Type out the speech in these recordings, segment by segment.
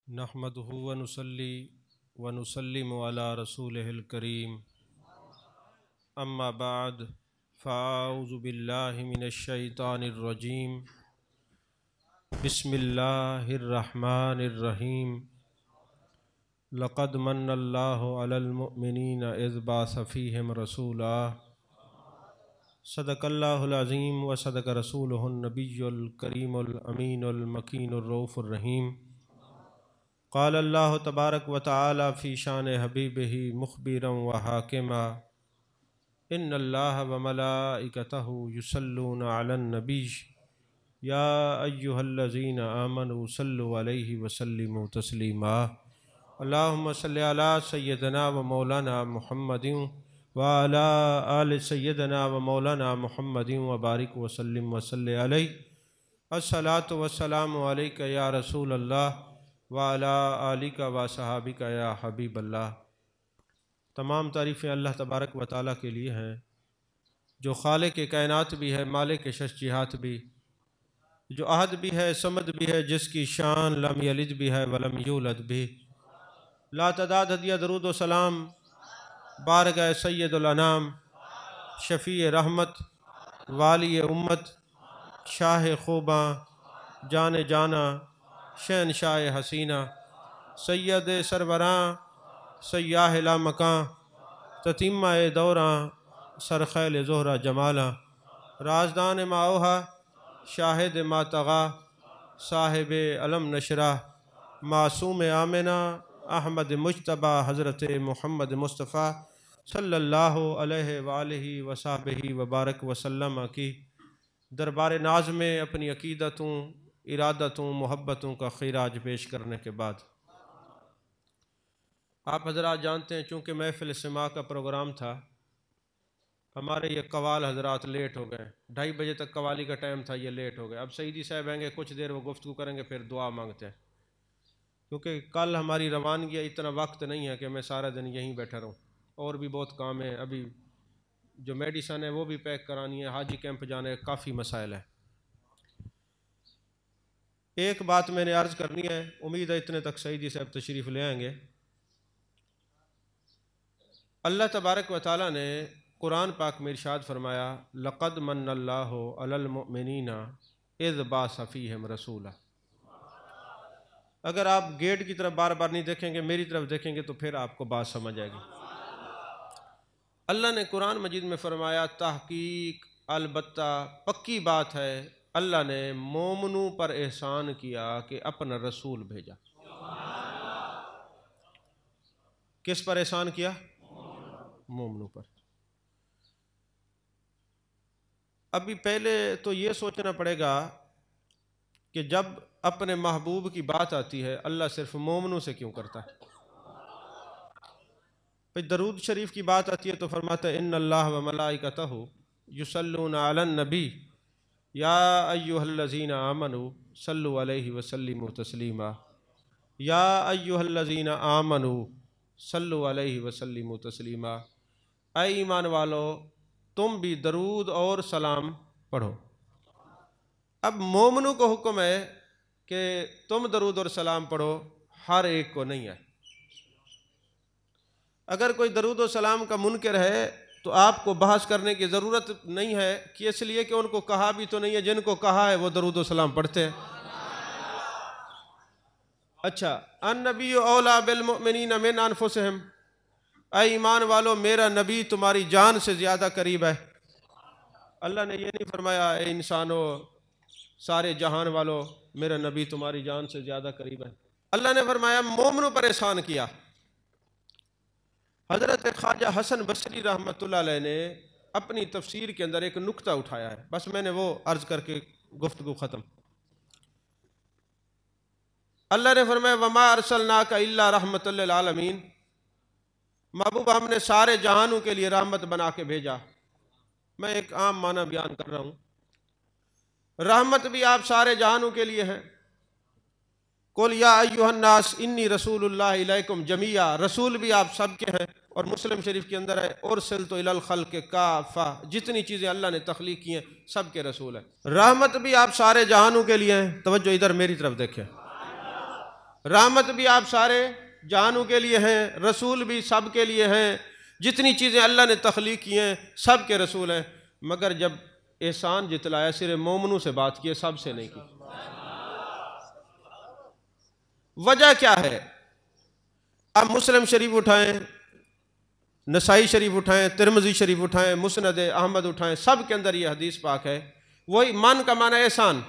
نحمدہ ونصلی ونسلم علی رسولہ الکریم اما بعد فاعوذ باللہ من الشیطان الرجیم بسم اللہ الرحمن الرحیم لقد من اللہ علی المؤمنین اذ بعث فیہم رسولا صدق اللہ العظیم وصدق رسولہ النبی الکریم الامین المکین الرؤوف الرحیم قال اللہ تبارک و تعالی فی شان حبیبہ مخبرا و حاکما ان اللہ و ملائکتہ یصلون علی النبی یا ایہا الذین آمنوا صلوا علیہ وسلموا تسلیما اللہم صلی علی سیدنا و مولانا محمد وعلی آل سیدنا و مولانا محمد وبارک وسلم وصلی علیہ الصلاۃ والسلام علیک یا رسول اللہ وعلیٰ آلک و صحابک یا حبیب اللہ۔ تمام تعریفیں اللہ تبارک و تعالیٰ کے لیے ہیں جو خالق کائنات بھی ہے، مالک ششجہات بھی، جو احد بھی ہے، صمد بھی ہے، جس کی شان لم یلد بھی ہے ولم یولد بھی۔ لا تعداد ہدیہ درود و سلام بارگاہ سید الانام، شفیع رحمت، والی امت، شاہ خوباں، جان جانا، شہنشاہ حسینہ، سید سربراں، سیاہ لا مکاں، تتیمہ دوراں، سرخیل زہرہ جمالا، رازدان ماوہا، شاہد ما طغا، صاحب علم نشرہ، معصوم آمنہ، احمد مجتبیٰ، حضرت محمد مصطفیٰ صلی اللہ علیہ وآلہ وصحبہ وبارک وسلم کی دربار ناز میں اپنی عقیدتوں، ارادتوں، محبتوں کا خراج پیش کرنے کے بعد آپ حضرات جانتے ہیں چونکہ محفل سماع کا پروگرام تھا، ہمارے یہ قوال حضرات لیٹ ہو گئے، 2:30 بجے تک قوالی کا ٹائم تھا، یہ لیٹ ہو گئے۔ اب سعیدی صاحب آئیں گے، کچھ دیر وہ گفتگو کریں گے، پھر دعا مانگتے ہیں، کیونکہ کل ہماری روانگی ہے، اتنا وقت نہیں ہے کہ میں سارا دن یہیں بیٹھا رہوں، اور بھی بہت کام ہے، ابھی جو میڈیسن ہے وہ بھی پیک کرانی ہے، حاجی کیمپ جانے کافی مسائل ہے۔ ایک بات میں نے عرض کرنی ہے، امید ہے اتنے تک سعیدی صاحب تشریف لے آئیں گے۔ اللہ تبارک و تعالیٰ نے قرآن پاک میں ارشاد فرمایا لقد من اللہ علی المؤمنین اذ بعث فیہم رسولا۔ اگر آپ گیٹ کی طرف بار بار نہیں دیکھیں گے، میری طرف دیکھیں گے تو پھر آپ کو بات سمجھ آئے گی۔ اللہ نے قرآن مجید میں فرمایا تحقیق البتہ پکی بات ہے اللہ نے مومنوں پر احسان کیا کہ اپنا رسول بھیجا۔ کس پر احسان کیا؟ مومنوں پر۔ ابھی پہلے تو یہ سوچنا پڑے گا کہ جب اپنے محبوب کی بات آتی ہے اللہ صرف مومنوں سے کیوں کرتا ہے؟ پھر درود شریف کی بات آتی ہے تو فرماتا ہے ان اللہ و ملائکتہ یصلون علی النبی یا ایہا الذین آمنوا صلوا علیہ وسلموا تسلیما، یا ایہا الذین آمنوا صلوا علیہ وسلموا تسلیما، اے ایمان والو تم بھی درود اور سلام پڑھو۔ اب مومنوں کو حکم ہے کہ تم درود اور سلام پڑھو، ہر ایک کو نہیں ہے۔ اگر کوئی درود و سلام کا منکر ہے تو آپ کو بحث کرنے کی ضرورت نہیں ہے، کہ اس لیے کہ ان کو کہا بھی تو نہیں ہے، جن کو کہا ہے وہ درود و سلام پڑھتے ہیں۔ اچھا، النبی اولیٰ بالمؤمنین من انفسہم، اے ایمان والو میرا نبی تمہاری جان سے زیادہ قریب ہے۔ اللہ نے یہ نہیں فرمایا اے انسانو سارے جہان والو میرا نبی تمہاری جان سے زیادہ قریب ہے۔ اللہ نے فرمایا مومنوں پر احسان کیا۔ حضرت خواجہ حسن بصری رحمۃ اللہ علیہ نے اپنی تفسیر کے اندر ایک نکتہ اٹھایا ہے، بس میں نے وہ عرض کر کے گفتگو ختم۔ اللہ نے فرمایا وما ارسلناک الا رحمۃ للعالمین، محبوب ہم نے سارے جہانوں کے لیے رحمت بنا کے بھیجا۔ میں ایک عام معنی بیان کر رہا ہوں، رحمت بھی آپ سارے جہانوں کے لیے ہیں۔ قل یا ایھا الناس انی رسول اللہ الیکم جمیعا، رسول بھی آپ سب کے ہیں، اور مسلم شریف کے اندر ہے ارسلت الی الخلق کافہ، جتنی چیزیں اللہ نے تخلیق کی ہیں سب کے رسول ہیں۔ رحمت بھی آپ سارے جہانوں کے لیے ہیں۔ توجہ ادھر میری طرف دیکھیں، رحمت بھی آپ سارے جہانوں کے لیے ہیں، رسول بھی سب کے لیے ہیں، جتنی چیزیں اللہ نے تخلیق کی ہیں سب کے رسول ہیں، مگر جب احسان جتلایا صرف مومنوں سے بات کی، سب سے نہیں کی۔ وجہ کیا ہے؟ آپ مسلم شریف اٹھائیں، نسائی شریف اٹھائیں، ترمذی شریف اٹھائیں، مسند احمد اٹھائیں، سب کے اندر یہ حدیث پاک ہے۔ وہی من کا معنی احسان۔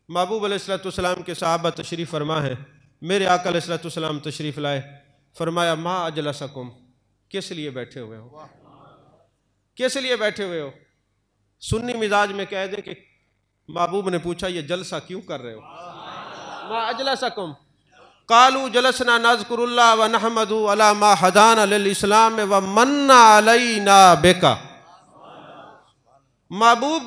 محبوب علیہ السلام کے صحابہ تشریف فرما ہے، میرے آقا علیہ السلام تشریف لائے، فرمایا ما اجلسکم، کس لیے بیٹھے ہوئے ہو؟ کس لیے بیٹھے ہوئے ہو؟ سنی مزاج میں کہہ دیں کہ محبوب نے پوچھا یہ جلسہ کیوں کر رہے ہو؟ ما اجلسکم قالوا جلسنا نذکر اللہ ونحمد علی ما ہدانا للاسلام ومن علینا بکا۔ محبوب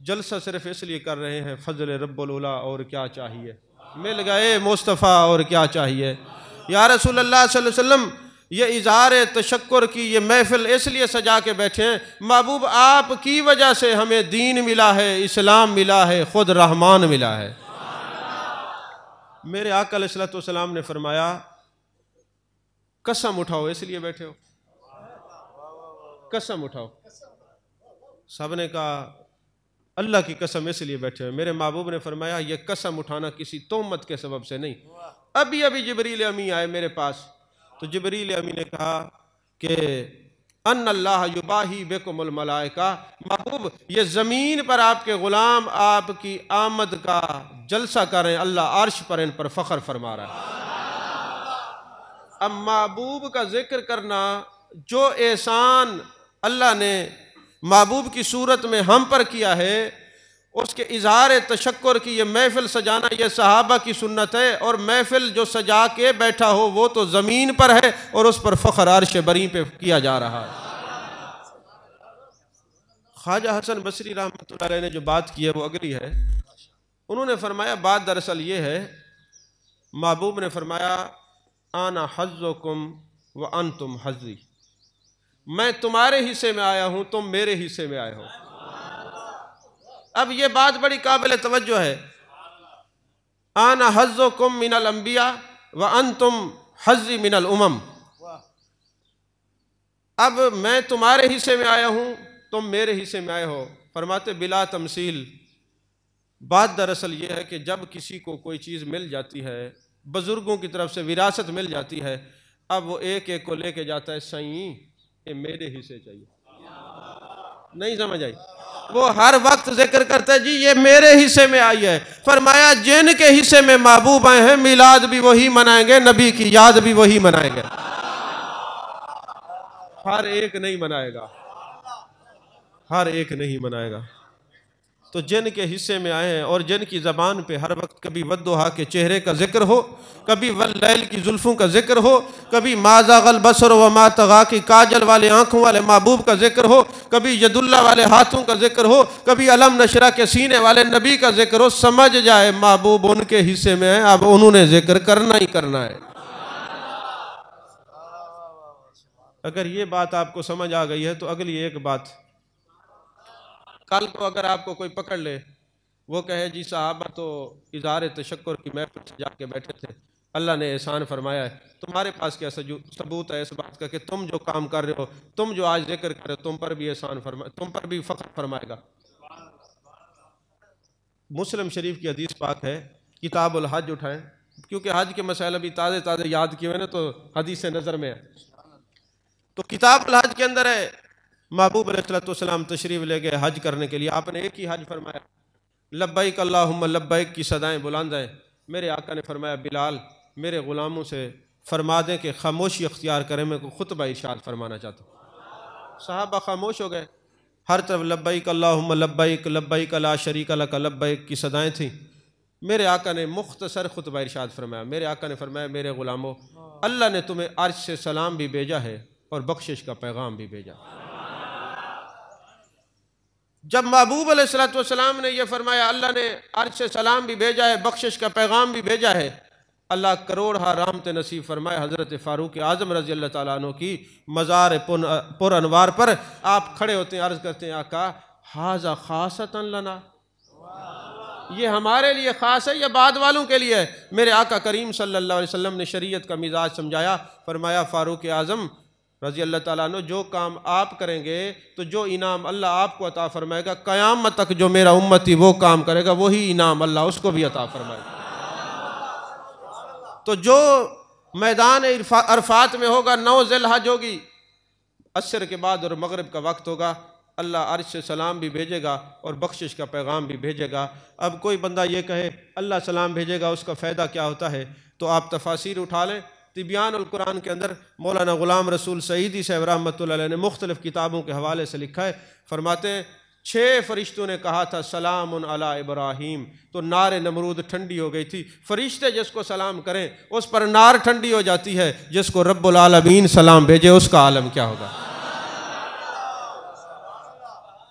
جلسہ صرف اس لیے کر رہے ہیں فضل رب العلا، اور کیا چاہیے؟ مل گئے مصطفیٰ، اور کیا چاہیے؟ یا رسول اللہ صلی اللہ علیہ وسلم یہ اظہار تشکر کی یہ محفل اس لیے سجا کے بیٹھے ہیں، محبوب آپ کی وجہ سے ہمیں دین ملا ہے، اسلام ملا ہے، خود رحمان ملا ہے۔ میرے آقا علیہ السلام نے فرمایا قسم اٹھاؤ، اس لیے بیٹھے ہو؟ قسم اٹھاؤ۔ سب نے کہا اللہ کی قسم اس لیے بیٹھے ہوئے۔ میرے محبوب نے فرمایا یہ قسم اٹھانا کسی تہمت کے سبب سے نہیں۔ ابھی جبریل امی آئے میرے پاس، تو جبریل امی نے کہا کہ ان اللہ یباہی بکم الملائکہ، محبوب یہ زمین پر آپ کے غلام آپ کی آمد کا جلسہ کر رہے ہیں، اللہ عرش پر ان پر فخر فرما رہا ہے۔ اب محبوب کا ذکر کرنا، جو احسان اللہ نے محبوب کی صورت میں ہم پر کیا ہے، اس کے اظہار تشکر کی یہ محفل سجانا یہ صحابہ کی سنت ہے، اور محفل جو سجا کے بیٹھا ہو وہ تو زمین پر ہے اور اس پر فخر عرش بری پہ کیا جا رہا ہے۔ خواجہ حسن بصری رحمۃ اللہ علیہ نے جو بات کی ہے وہ اگلی ہے۔ انہوں نے فرمایا بات دراصل یہ ہے، محبوب نے فرمایا انا حظکم وانتم حظی، میں تمہارے حصے میں آیا ہوں، تم میرے حصے میں آئے ہو۔ اب یہ بات بڑی قابل توجہ ہے، انا حظکم من الانبیاء وانتم حظی من الامم۔ اب میں تمہارے حصے میں آیا ہوں، تم میرے حصے میں آئے ہو۔ فرماتے بلا تمثیل، بات دراصل یہ ہے کہ جب کسی کو کوئی چیز مل جاتی ہے، بزرگوں کی طرف سے وراثت مل جاتی ہے، اب وہ ایک ایک کو لے کے جاتا ہے، سائیں یہ میرے حصے چاہیے، نہیں سمجھ آئی؟ وہ ہر وقت ذکر کرتا ہے جی یہ میرے حصے میں آئی ہے۔ فرمایا جن کے حصے میں محبوب آئے ہیں میلاد بھی وہی منائیں گے، نبی کی یاد بھی وہی منائیں گے، ہر ایک نہیں منائے گا، ہر ایک نہیں منائے گا۔ تو جن کے حصے میں آئے ہیں اور جن کی زبان پہ ہر وقت کبھی ودھا کے چہرے کا ذکر ہو، کبھی واللیل کی زلفوں کا ذکر ہو، کبھی ما زاغ البصر وما طغیٰ کی کاجل والے آنکھوں والے محبوب کا ذکر ہو، کبھی ید اللہ والے ہاتھوں کا ذکر ہو، کبھی علم نشرہ کے سینے والے نبی کا ذکر ہو، سمجھ جائے محبوب ان کے حصے میں ہیں، اب انہوں نے ذکر کرنا ہی کرنا ہے۔ اگر یہ بات آپ کو سمجھ آ گئی ہے تو اگلی ایک بات، کل کو اگر آپ کو کوئی پکڑ لے، وہ کہے جی صحابہ تو اظہار تشکر کی محفل سجا کے بیٹھے تھے، اللہ نے احسان فرمایا ہے، تمہارے پاس کیا ثبوت ہے اس بات کا کہ تم جو کام کر رہے ہو، تم جو آج ذکر کر رہے ہو، تم پر بھی احسان فرمائے، تم پر بھی فخر فرمائے گا۔ مسلم شریف کی حدیث پاک ہے، کتاب الحج اٹھائیں، کیونکہ حج کے مسائل ابھی تازے یاد کیے ہوئے نا تو حدیث نظر میں ہے۔ تو کتاب الحج کے اندر ہے، محبوب علیہ السلام تشریف لے گئے حج کرنے کے لیے، آپ نے ایک ہی حج فرمایا، لبیک اللہم لبیک کی صدائیں بلند ہیں۔ میرے آقا نے فرمایا بلال میرے غلاموں سے فرما دیں کہ خاموشی اختیار کریں، میں کو خطبہ ارشاد فرمانا چاہتا ہوں۔ صحابہ خاموش ہو گئے، ہر طرف لبیک اللہم لبیک لبیک لا شریک لک لبیک کی صدائیں تھیں۔ میرے آقا نے مختصر خطبہ ارشاد فرمایا، میرے آقا نے فرمایا میرے غلاموں، اللہ نے تمہیں عرش سے سلام بھی بھیجا ہے اور بخشش کا پیغام بھی بھیجا۔ جب محبوب علیہ السلام نے یہ فرمایا اللہ نے عرش سے سلام بھی بھیجا ہے، بخشش کا پیغام بھی بھیجا ہے، اللہ کروڑہا رحمت نصیب فرمائے حضرت فاروق اعظم رضی اللہ تعالیٰ عنہ کی مزار پر انوار پر آپ کھڑے ہوتے ہیں، عرض کرتے ہیں آقا ھذا خاصۃ لنا، یہ ہمارے لیے خاص ہے یا بعد والوں کے لیے ہے؟ میرے آقا کریم صلی اللہ علیہ وسلم نے شریعت کا مزاج سمجھایا، فرمایا فاروق اعظم رضی اللہ تعالیٰ عنہ جو کام آپ کریں گے تو جو انعام اللہ آپ کو عطا فرمائے گا، قیامت تک جو میرا امتی وہ کام کرے گا وہی انعام اللہ اس کو بھی عطا فرمائے گا۔ تو جو میدان عرفات میں ہوگا، 9 ذی الحج ہوگی، عصر کے بعد اور مغرب کا وقت ہوگا، اللہ عرش سے سلام بھی بھیجے گا اور بخشش کا پیغام بھی بھیجے گا۔ اب کوئی بندہ یہ کہے اللہ سلام بھیجے گا، اس کا فائدہ کیا ہوتا ہے؟ تو آپ تفاسیر اٹھا لیں۔ تبیان القرآن کے اندر مولانا غلام رسول سعیدی صاحب رحمۃ اللہ علیہ نے مختلف کتابوں کے حوالے سے لکھا ہے، فرماتے ہیں 6 فرشتوں نے کہا تھا سلام علی ابراہیم، تو نار نمرود ٹھنڈی ہو گئی تھی۔ فرشتے جس کو سلام کریں اس پر نار ٹھنڈی ہو جاتی ہے، جس کو رب العالمین سلام بھیجے اس کا عالم کیا ہوگا؟